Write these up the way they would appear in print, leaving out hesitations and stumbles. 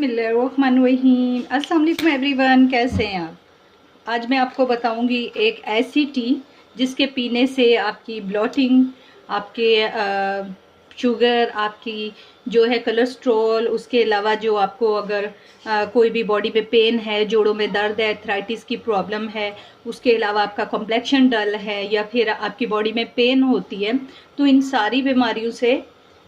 बिस्मिल्लाहिर्रहमानिर्रहीम। अस्सलाम वालेकुम एवरीवन, कैसे हैं आप? आज मैं आपको बताऊंगी एक ऐसी टी जिसके पीने से आपकी ब्लॉटिंग, आपके शुगर, आपकी जो है कोलेस्ट्रॉल, उसके अलावा जो आपको अगर कोई भी बॉडी में पेन है, जोड़ों में दर्द है, अर्थराइटिस की प्रॉब्लम है, उसके अलावा आपका कॉम्प्लेक्शन डल है या फिर आपकी बॉडी में पेन होती है, तो इन सारी बीमारियों से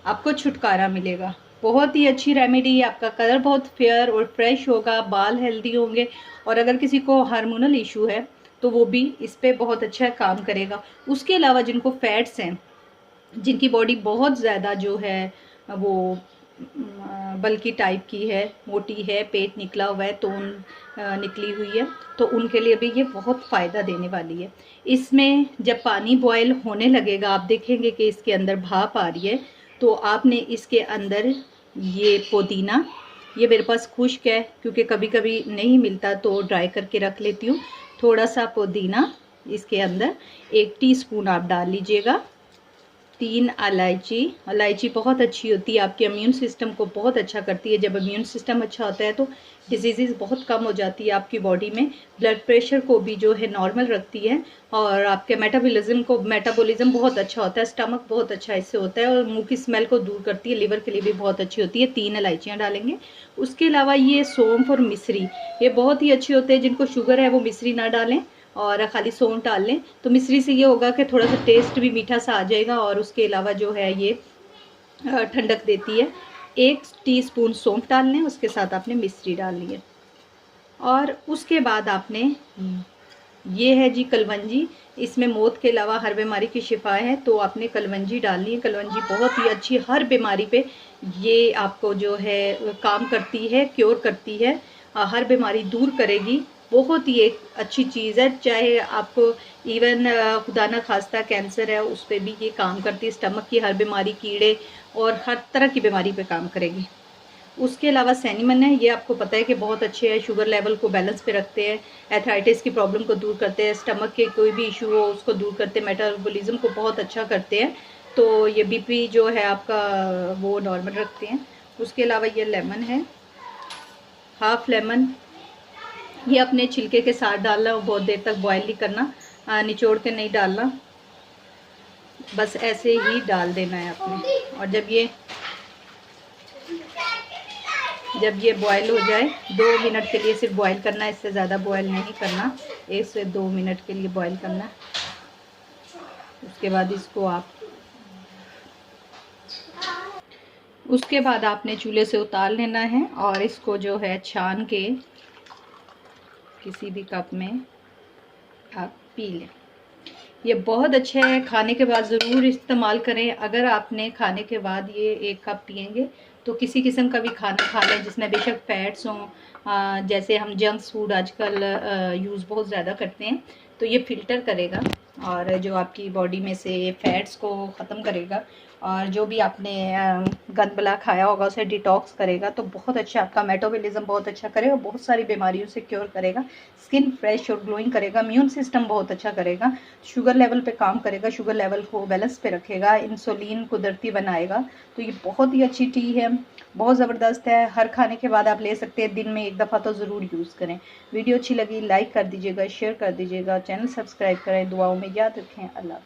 आपको छुटकारा मिलेगा। बहुत ही अच्छी रेमेडी, आपका कलर बहुत फेयर और फ्रेश होगा, बाल हेल्दी होंगे, और अगर किसी को हार्मोनल इशू है तो वो भी इस पे बहुत अच्छा काम करेगा। उसके अलावा जिनको फैट्स हैं, जिनकी बॉडी बहुत ज़्यादा जो है वो बल्कि टाइप की है, मोटी है, पेट निकला हुआ है, तोन निकली हुई है, तो उनके लिए भी ये बहुत फ़ायदा देने वाली है। इसमें जब पानी बॉयल होने लगेगा, आप देखेंगे कि इसके अंदर भाप आ रही है, तो आपने इसके अंदर ये पुदीना, ये मेरे पास खुश्क है क्योंकि कभी कभी नहीं मिलता तो ड्राई करके रख लेती हूँ। थोड़ा सा पुदीना इसके अंदर 1 टीस्पून आप डाल लीजिएगा। 3 इलायची, इलायची बहुत अच्छी होती है, आपके इम्यून सिस्टम को बहुत अच्छा करती है। जब इम्यून सिस्टम अच्छा होता है तो डिजीज़ बहुत कम हो जाती है आपकी बॉडी में, ब्लड प्रेशर को भी जो है नॉर्मल रखती है, और आपके मेटाबॉलिज्म बहुत अच्छा होता है, स्टमक बहुत अच्छा इससे होता है, और मुंह की स्मेल को दूर करती है, लिवर के लिए भी बहुत अच्छी होती है। 3 इलायचियाँ डालेंगे। उसके अलावा ये सौंफ और मिश्री, ये बहुत ही अच्छे होते हैं। जिनको शुगर है वो मिश्री ना डालें और खाली सौंफ डाल लें, तो मिश्री से ये होगा कि थोड़ा सा टेस्ट भी मीठा सा आ जाएगा, और उसके अलावा जो है ये ठंडक देती है। 1 टीस्पून सौंफ डाल लें, उसके साथ आपने मिश्री डालनी है। और उसके बाद आपने ये है जी कलवंजी, इसमें मौत के अलावा हर बीमारी की शिफा है, तो आपने कलवंजी डालनी है। कलवंजी बहुत ही अच्छी हर बीमारी पे ये आपको जो है काम करती है, क्योर करती है, हर बीमारी दूर करेगी। बहुत ही एक अच्छी चीज़ है, चाहे आपको इवन खुदा ना खास्ता कैंसर है उस पर भी ये काम करती है। स्टमक की हर बीमारी, कीड़े और हर तरह की बीमारी पे काम करेगी। उसके अलावा सैनिमन है, ये आपको पता है कि बहुत अच्छे हैं, शुगर लेवल को बैलेंस पे रखते हैं, एथराइटिस की प्रॉब्लम को दूर करते हैं, स्टमक के कोई भी इशू हो उसको दूर करते हैं, मेटाबॉलिज्म को बहुत अच्छा करते हैं, तो ये बीपी जो है आपका वो नॉर्मल रखते हैं। उसके अलावा ये लेमन है, हाफ लेमन, ये अपने छिलके के साथ डालना, बहुत देर तक बॉयल नहीं करना, निचोड़ के नहीं डालना, बस ऐसे ही डाल देना है आपने। और जब ये बॉयल हो जाए, 2 मिनट के लिए सिर्फ बॉयल करना है, इससे ज़्यादा बॉयल नहीं करना, 1 से 2 मिनट के लिए बॉयल करना। उसके बाद आपने चूल्हे से उतार लेना है, और इसको जो है छान के किसी भी कप में आप पी लें। ये बहुत अच्छा है, खाने के बाद ज़रूर इस्तेमाल करें। अगर आपने खाने के बाद ये 1 कप पियेंगे तो किसी किस्म का भी खाना खा लें जिसमें बेशक फैट्स हों, जैसे हम जंक फूड आजकल यूज़ बहुत ज़्यादा करते हैं, तो ये फ़िल्टर करेगा और जो आपकी बॉडी में से फैट्स को ख़त्म करेगा, और जो भी आपने गंद बला खाया होगा उसे डिटॉक्स करेगा। तो बहुत अच्छा, आपका मेटाबॉलिज्म बहुत अच्छा करेगा, बहुत सारी बीमारियों से क्योर करेगा, स्किन फ्रेश और ग्लोइंग करेगा, इम्यून सिस्टम बहुत अच्छा करेगा, शुगर लेवल पे काम करेगा, शुगर लेवल को बैलेंस पे रखेगा, इंसुलिन कुदरती बनाएगा। तो ये बहुत ही अच्छी टी है, बहुत ज़बरदस्त है। हर खाने के बाद आप ले सकते हैं, दिन में 1 दफ़ा तो ज़रूर यूज़ करें। वीडियो अच्छी लगी लाइक कर दीजिएगा, शेयर कर दीजिएगा, चैनल सब्सक्राइब करें, दुआओं में याद रखें। अल्लाह।